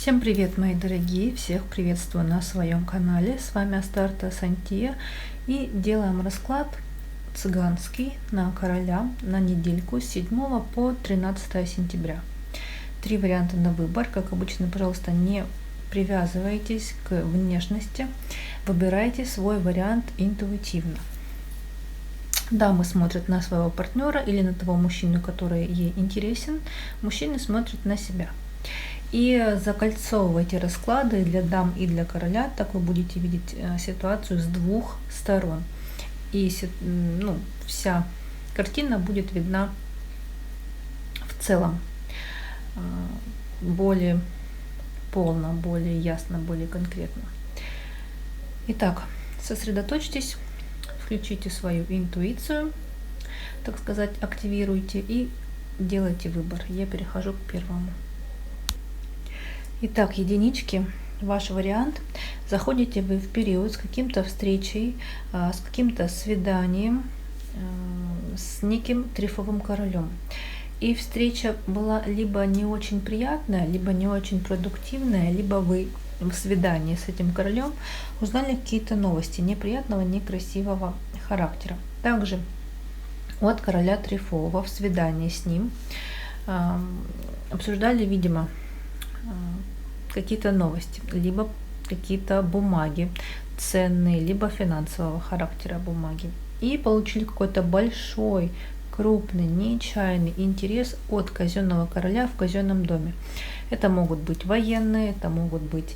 Всем привет, мои дорогие! Всех приветствую на своем канале. С вами Астарта Сантия. И делаем расклад цыганский на короля на недельку с 7 по 13 сентября. 3 варианта на выбор. Как обычно, пожалуйста, не привязывайтесь к внешности. Выбирайте свой вариант интуитивно. Дамы смотрят на своего партнера или на того мужчину, который ей интересен. Мужчины смотрят на себя. И закольцовывайте расклады для дам и для короля, так вы будете видеть ситуацию с двух сторон. И вся картина будет видна в целом более полно, более ясно, более конкретно. Итак, сосредоточьтесь, включите свою интуицию, так сказать, активируйте и делайте выбор. Я перехожу к первому. Итак, единички, ваш вариант. Заходите вы в период с каким-то встречей, с каким-то свиданием, с неким трефовым королем. И встреча была либо не очень приятная, либо не очень продуктивная, либо вы в свидании с этим королем узнали какие-то новости неприятного, некрасивого характера. Также от короля трефового в свидании с ним обсуждали, видимо, какие-то новости, либо какие-то бумаги ценные, либо финансового характера бумаги. И получили какой-то большой, крупный, нечаянный интерес от казенного короля в казенном доме. Это могут быть военные, это могут быть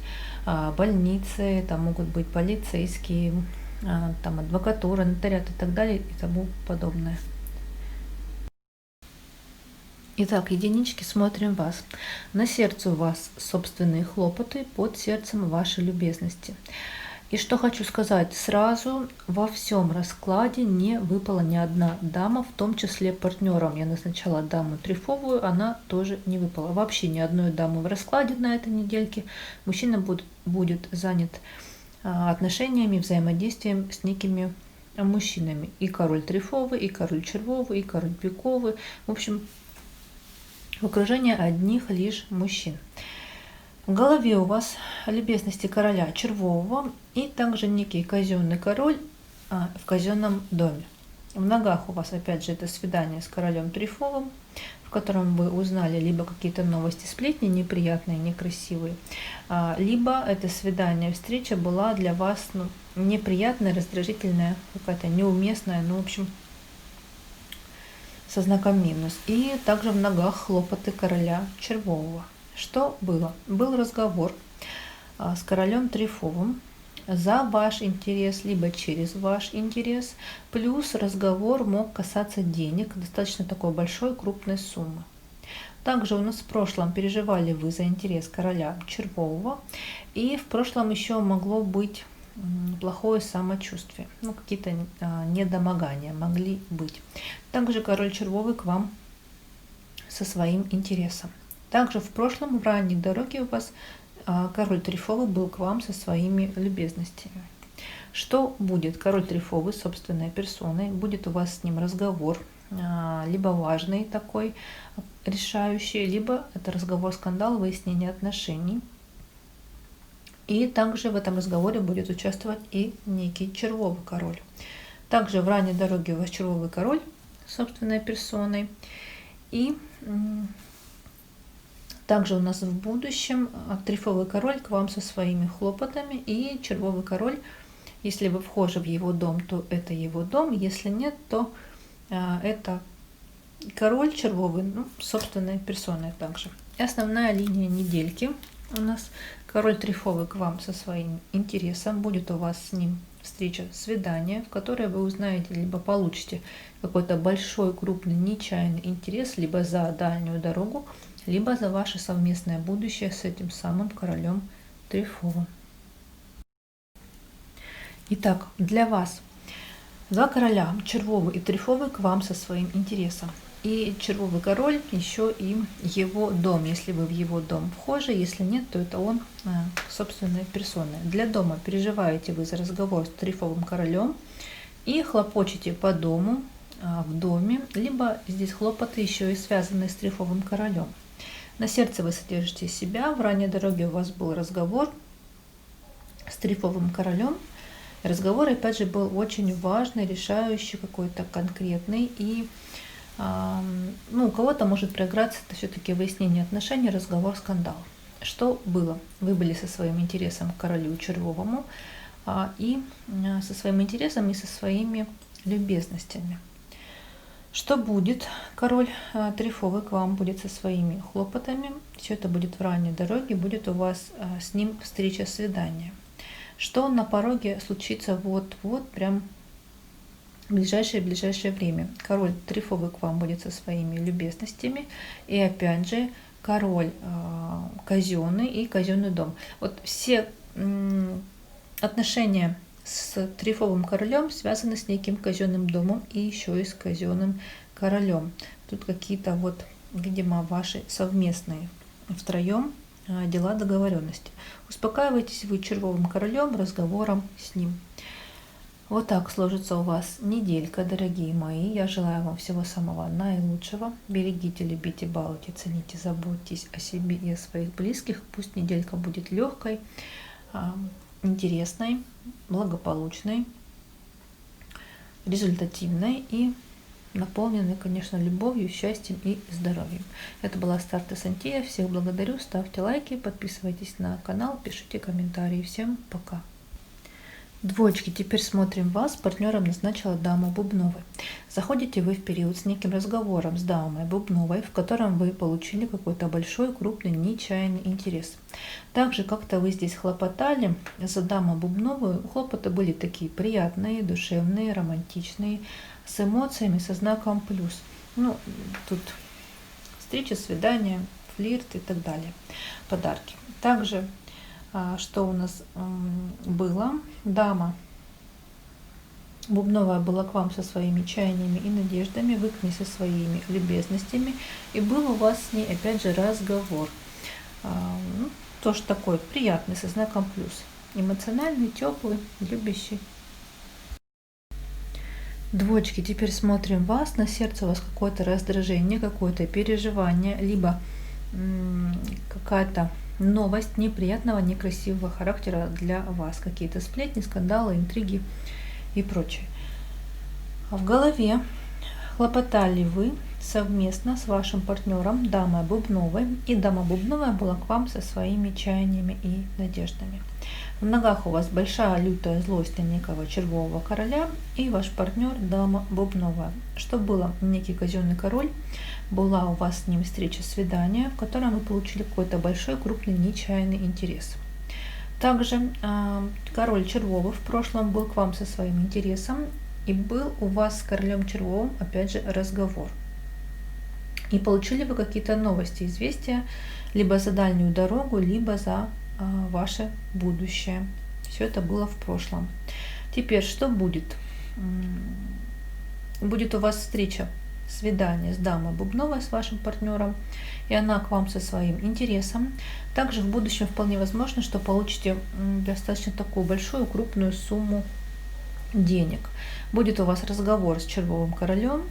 больницы, это могут быть полицейские, там адвокатура, нотариат и так далее и тому подобное. Итак, единички, смотрим вас. На сердце у вас собственные хлопоты, под сердцем ваши любезности. И что хочу сказать, сразу во всем раскладе не выпала ни одна дама, в том числе партнером. Я назначала даму трефовую, она тоже не выпала. Вообще ни одной дамы в раскладе на этой недельке. Мужчина будет занят отношениями, взаимодействием с некими мужчинами. И король трефовый, и король червовый, и король пиковый. В общем, в окружении одних лишь мужчин. В голове у вас любезности короля червового и также некий казенный король в казенном доме. В ногах у вас опять же это свидание с королем трефовым, в котором вы узнали либо какие-то новости, сплетни неприятные, некрасивые, либо это свидание, встреча была для вас неприятная, раздражительная, какая-то неуместная, в общем, со знаком минус. И также в ногах хлопоты короля червового. Что было? Был разговор с королем трефовым за ваш интерес, либо через ваш интерес, плюс разговор мог касаться денег, достаточно такой большой, крупной суммы. Также у нас в прошлом переживали вы за интерес короля червового, и в прошлом еще могло быть плохое самочувствие, какие-то недомогания могли быть. Также король червовый к вам со своим интересом. Также в прошлом, в ранней дороге у вас король трефовый был к вам со своими любезностями. Что будет? Король трефовый собственной персоной, будет у вас с ним разговор, либо важный такой, решающий, либо это разговор, скандал, выяснение отношений. И также в этом разговоре будет участвовать и некий червовый король. Также в ранней дороге у вас червовый король собственной персоной. И также у нас в будущем трефовый король к вам со своими хлопотами. И червовый король, если вы вхожи в его дом, то это его дом. Если нет, то это король червовый, собственной персоной также. И основная линия недельки у нас король трефовый к вам со своим интересом. Будет у вас с ним встреча, свидание, в которой вы узнаете, либо получите какой-то большой, крупный, нечаянный интерес, либо за дальнюю дорогу, либо за ваше совместное будущее с этим самым королем трефовым. Итак, для вас два короля, червовый и трефовый, к вам со своим интересом. И червовый король еще и его дом, если вы в его дом вхожи, если нет, то это он собственной персоной. Для дома переживаете вы за разговор с трефовым королем и хлопочете по дому, в доме, либо здесь хлопоты еще и связанные с трефовым королем. На сердце вы содержите себя, в ранней дороге у вас был разговор с трифовым королем. Разговор, опять же, был очень важный, решающий, какой-то конкретный. И у кого-то может проиграться это все-таки выяснение отношений, разговор, скандал. Что было? Вы были со своим интересом к королю червовому, и со своим интересом, и со своими любезностями. Что будет? Король трифовый к вам будет со своими хлопотами. Все это будет в ранней дороге, будет у вас с ним встреча, свидание. Что на пороге случится вот-вот, прям в ближайшее время. Король трифовый к вам будет со своими любезностями. И опять же, король казенный и казенный дом. Вот все отношения с трифовым королем связаны с неким казенным домом и еще и с казенным королем. Тут какие-то видимо, ваши совместные втроем дела, договоренности. Успокаивайтесь вы червовым королем, разговором с ним. Вот так сложится у вас неделька, дорогие мои. Я желаю вам всего самого наилучшего. Берегите, любите, балуйте, цените, заботьтесь о себе и о своих близких. Пусть неделька будет легкой, интересной, благополучной, результативной и наполненной, конечно, любовью, счастьем и здоровьем. Это была Астарта Сантея. Всех благодарю. Ставьте лайки, подписывайтесь на канал, пишите комментарии. Всем пока. Двоечки, теперь смотрим вас. Партнером назначила дама Бубновой. Заходите вы в период с неким разговором с дамой Бубновой, в котором вы получили какой-то большой, крупный, нечаянный интерес. Также как-то вы здесь хлопотали за даму Бубновую. Хлопоты были такие приятные, душевные, романтичные, с эмоциями, со знаком плюс. Тут встреча, свидание, флирт и так далее. Подарки. Также что у нас было? Дама Бубновая была к вам со своими чаяниями и надеждами, вы к ней со своими любезностями, и был у вас с ней опять же разговор. Тоже такой приятный, со знаком плюс. Эмоциональный, теплый, любящий. Двоечки, теперь смотрим вас. На сердце у вас какое-то раздражение, какое-то переживание, либо какая-то новость неприятного, некрасивого характера для вас. Какие-то сплетни, скандалы, интриги и прочее. В голове хлопотали вы совместно с вашим партнером дамой Бубновой, и дама Бубновая была к вам со своими чаяниями и надеждами. В ногах у вас большая лютая злость на некого червового короля, и ваш партнер дама Бубновая. Что было? Некий казенный король. Была у вас с ним встреча, свидание, в котором вы получили какой-то большой, крупный, нечаянный интерес. Также король червовый в прошлом был к вам со своим интересом, и был у вас с королем червовым опять же разговор. И получили вы какие-то новости, известия, либо за дальнюю дорогу, либо за ваше будущее. Все это было в прошлом. Теперь что будет? Будет у вас встреча, свидание с дамой Бубновой, с вашим партнером, и она к вам со своим интересом. Также в будущем вполне возможно, что получите достаточно такую большую, крупную сумму денег. Будет у вас разговор с червовым королем,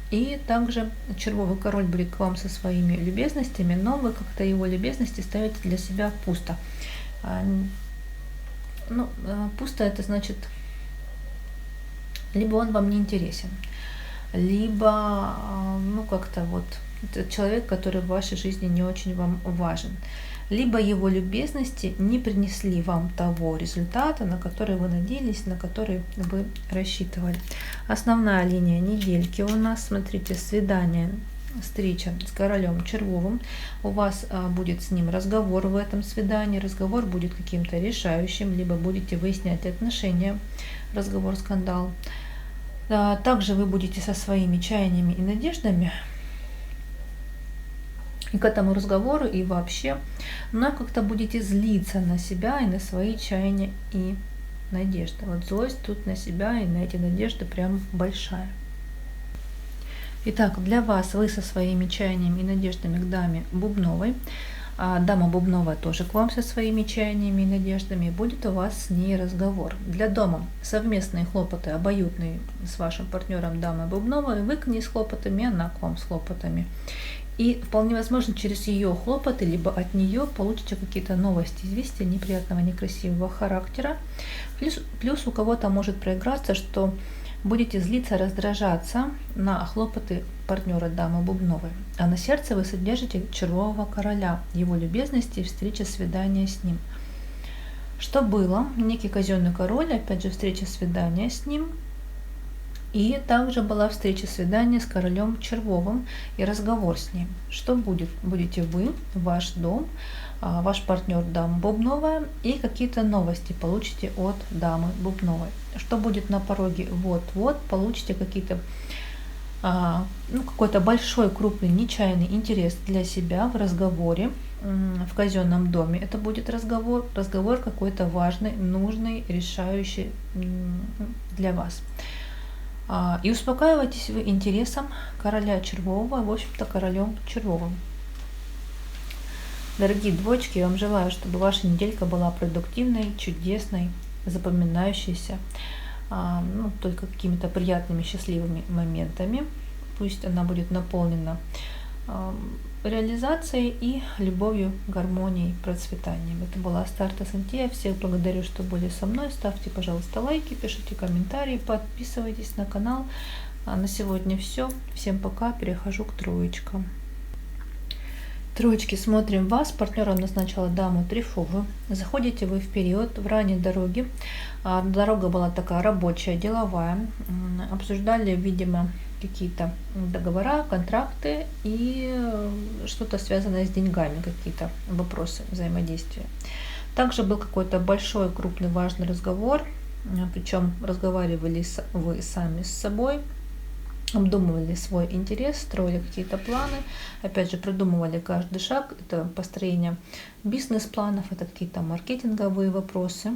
и также червовый король будет к вам со своими любезностями, но вы как-то его любезности ставите для себя пусто. Пусто это значит, либо он вам не интересен, либо как-то это человек, который в вашей жизни не очень вам важен, либо его любезности не принесли вам того результата, на который вы надеялись, на который вы рассчитывали. Основная линия недельки у нас, смотрите, свидание, встреча с королем червовым. У вас будет с ним разговор в этом свидании, разговор будет каким-то решающим, либо будете выяснять отношения, разговор, скандал. Также вы будете со своими чаяниями и надеждами и к этому разговору, и вообще, но как-то будете злиться на себя и на свои чаяния и надежды. Злость тут на себя и на эти надежды прям большая. Итак, для вас, вы со своими чаяниями и надеждами к даме Бубновой, дама Бубновая тоже к вам со своими чаяниями и надеждами, будет у вас с ней разговор. Для дома совместные хлопоты, обоюдные с вашим партнером дамой Бубновой, вы к ней с хлопотами, она к вам с хлопотами. И вполне возможно, через ее хлопоты, либо от нее получите какие-то новости, известия неприятного, некрасивого характера. Плюс у кого-то может проиграться, что будете злиться, раздражаться на хлопоты партнера дамы Бубновой, а на сердце вы содержите червового короля, его любезности, встреча, свидание с ним. Что было? Некий казенный король, опять же встреча, свидание с ним. И также была встреча, свидание с королем Червовым и разговор с ним. Что будет? Будете вы, ваш дом, ваш партнер дама Бубновая, и какие-то новости получите от дамы Бубновой. Что будет на пороге? Вот-вот получите какие-то какой-то большой, крупный, нечаянный интерес для себя в разговоре в казенном доме. Это будет разговор какой-то важный, нужный, решающий для вас. И успокаивайтесь вы интересом короля Червового, в общем-то, королем Червовым. Дорогие двоечки, я вам желаю, чтобы ваша неделька была продуктивной, чудесной, запоминающейся, только какими-то приятными, счастливыми моментами. Пусть она будет наполнена реализацией и любовью, гармонией, процветанием. Это была Астарта Сантея. Всех благодарю, что были со мной. Ставьте, пожалуйста, лайки, пишите комментарии, подписывайтесь на канал. На сегодня все. Всем пока. Перехожу к троечкам. Троечки, смотрим вас. Партнером назначила даму Трифовую. Заходите вы в период в ранней дороге. Дорога была такая рабочая, деловая. Обсуждали, видимо, какие-то договора, контракты и что-то связанное с деньгами, какие-то вопросы взаимодействия. Также был какой-то большой, крупный, важный разговор, причем разговаривали вы сами с собой, обдумывали свой интерес, строили какие-то планы, опять же продумывали каждый шаг, это построение бизнес-планов, это какие-то маркетинговые вопросы.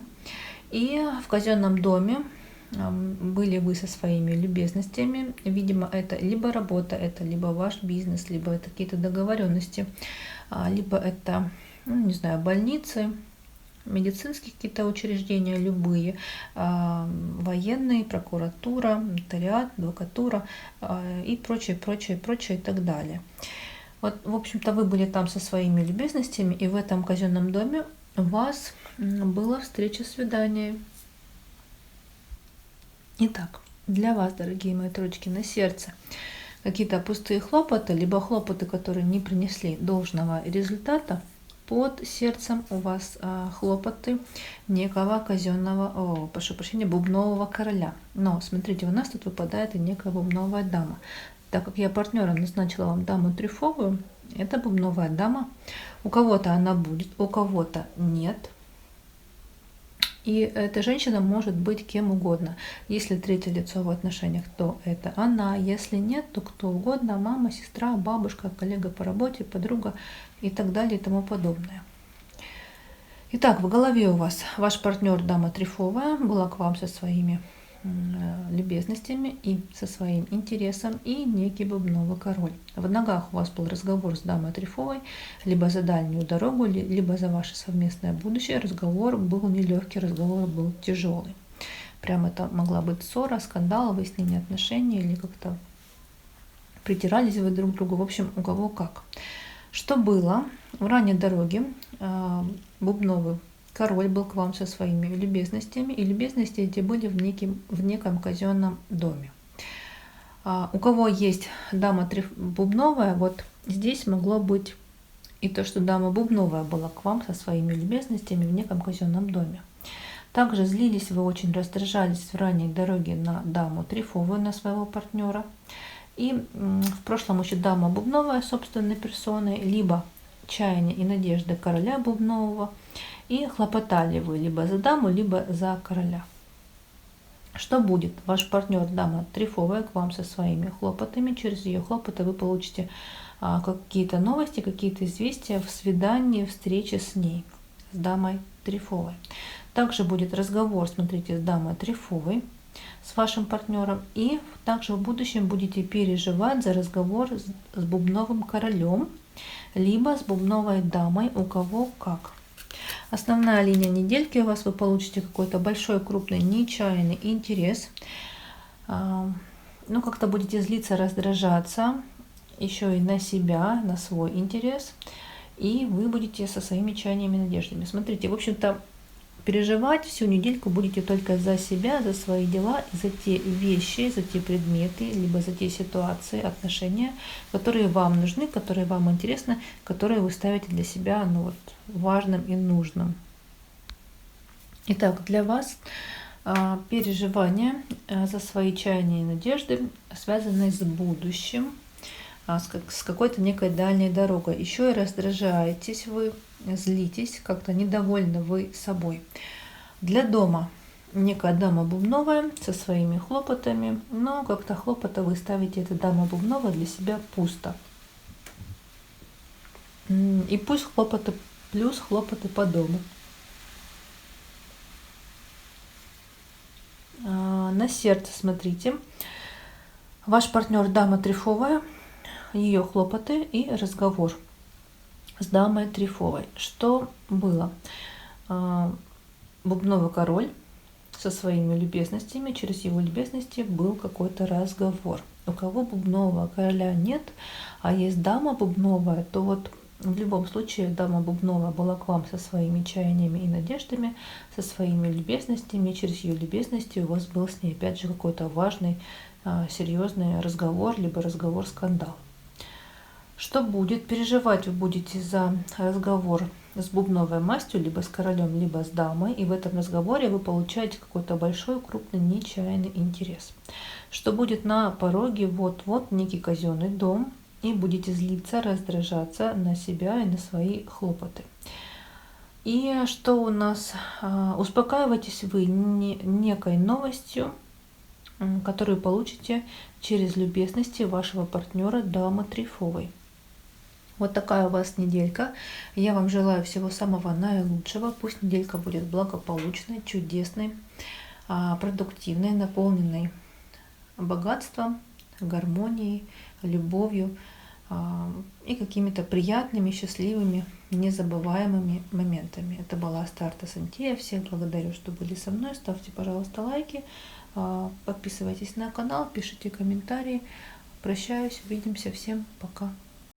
И в казенном доме были вы со своими любезностями. Видимо, это либо работа, это либо ваш бизнес, либо это какие-то договоренности, либо это, не знаю, больницы, медицинские какие-то учреждения, любые, военные, прокуратура, нотариат, адвокатура и прочее, прочее, прочее и так далее. Вот, в общем-то, вы были там со своими любезностями, и в этом казенном доме у вас была встреча, свидание. Итак, для вас, дорогие мои троечки, на сердце какие-то пустые хлопоты, либо хлопоты, которые не принесли должного результата. Под сердцем у вас хлопоты некого казенного, прошу прощения, бубнового короля. Но смотрите, у нас тут выпадает и некая бубновая дама. Так как я партнером назначила вам даму Трифовую, это бубновая дама. У кого-то она будет, у кого-то нет. И эта женщина может быть кем угодно. Если третье лицо в отношениях, то это она. Если нет, то кто угодно. Мама, сестра, бабушка, коллега по работе, подруга и так далее и тому подобное. Итак, в голове у вас ваш партнер дама Трифовая была к вам со своими любезностями и со своим интересом, и некий бубновый король. В ногах у вас был разговор с дамой Трифовой, либо за дальнюю дорогу, либо за ваше совместное будущее. Разговор был нелегкий, разговор был тяжелый. Прям это могла быть ссора, скандал, выяснение отношений, или как-то притирались вы друг к другу, в общем, у кого как. Что было? В ранней дороге бубновый король был к вам со своими любезностями, и любезности эти были в неком казенном доме. У кого есть дама бубновая, вот здесь могло быть и то, что дама бубновая была к вам со своими любезностями в неком казенном доме. Также злились вы, очень раздражались в ранней дороге на даму Трифовую, на своего партнера. И в прошлом еще дама бубновая собственной персоной, либо чаяния и надежды короля бубнового. И хлопотали вы либо за даму, либо за короля. Что будет? Ваш партнер, дама Трифовая, к вам со своими хлопотами. Через ее хлопоты вы получите какие-то новости, какие-то известия в свидании, встрече с ней, с дамой Трифовой. Также будет разговор, смотрите, с дамой Трифовой, с вашим партнером. И также в будущем будете переживать за разговор с бубновым королем, либо с бубновой дамой, у кого как. Основная линия недельки у вас, вы получите какой-то большой, крупный, нечаянный интерес. Как-то будете злиться, раздражаться. еще и на себя, на свой интерес, и вы будете со своими чаяниями и надеждами. Смотрите, в общем-то, переживать всю недельку будете только за себя, за свои дела, за те вещи, за те предметы, либо за те ситуации, отношения, которые вам нужны, которые вам интересны, которые вы ставите для себя важным и нужным. Итак, для вас переживания за свои чаяния и надежды, связанные с будущим, с какой-то некой дальней дорогой. Еще и раздражаетесь вы, злитесь, как-то недовольны вы собой. Для дома некая дама бубновая со своими хлопотами, но как-то хлопоты вы ставите, эта дама бубновая, для себя пусто. И пусть хлопоты плюс хлопоты по дому. На сердце смотрите. Ваш партнер дама трефовая, ее хлопоты и разговор с дамой трефовой. Что было? Бубновый король со своими любезностями, через его любезности был какой-то разговор. У кого бубнового короля нет, а есть дама бубновая, то вот в любом случае дама бубновая была к вам со своими чаяниями и надеждами, со своими любезностями, и через ее любезности у вас был с ней опять же какой-то важный, серьезный разговор, либо разговор-скандал. Что будет? Переживать вы будете за разговор с бубновой мастью, либо с королем, либо с дамой, и в этом разговоре вы получаете какой-то большой, крупный, нечаянный интерес. Что будет на пороге? Вот-вот некий казенный дом, и будете злиться, раздражаться на себя и на свои хлопоты. И что у нас? Успокаиваетесь вы некой новостью, которую получите через любезности вашего партнера дамы трефовой. Вот такая у вас неделька. Я вам желаю всего самого наилучшего. Пусть неделька будет благополучной, чудесной, продуктивной, наполненной богатством, гармонией, любовью и какими-то приятными, счастливыми, незабываемыми моментами. Это была Астарта Сантея. Всех благодарю, что были со мной. Ставьте, пожалуйста, лайки, подписывайтесь на канал, пишите комментарии. Прощаюсь, увидимся. Всем пока.